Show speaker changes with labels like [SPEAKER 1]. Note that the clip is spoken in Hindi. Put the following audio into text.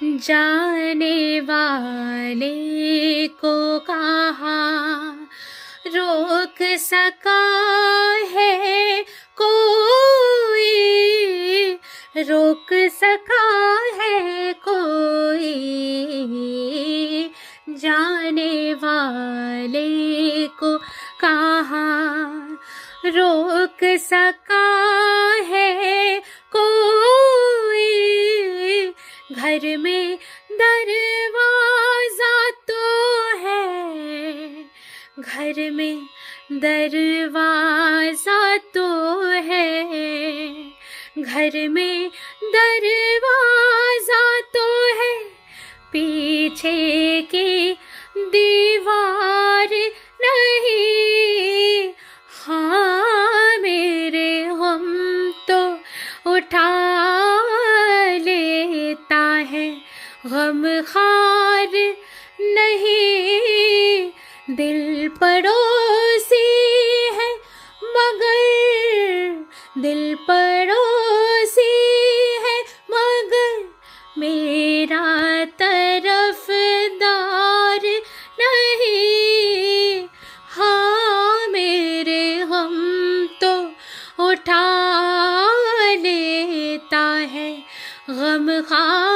[SPEAKER 1] जाने वाले को कहाँ रोक सका है कोई, रोक सका है कोई, जाने वाले को कहाँ रोक सका है कोई। घर में दरवाजा तो है, घर में दरवाजा तो है, घर में दरवाजा तो है, पीछे की दीवार नहीं। हाँ मेरे हम तो उठा लेता है, गम खार नहीं। दिल पड़ोसी है मगर, दिल पड़ोसी है मगर मेरा तरफदार नहीं। हाँ मेरे हम तो उठा लेता है, गम खा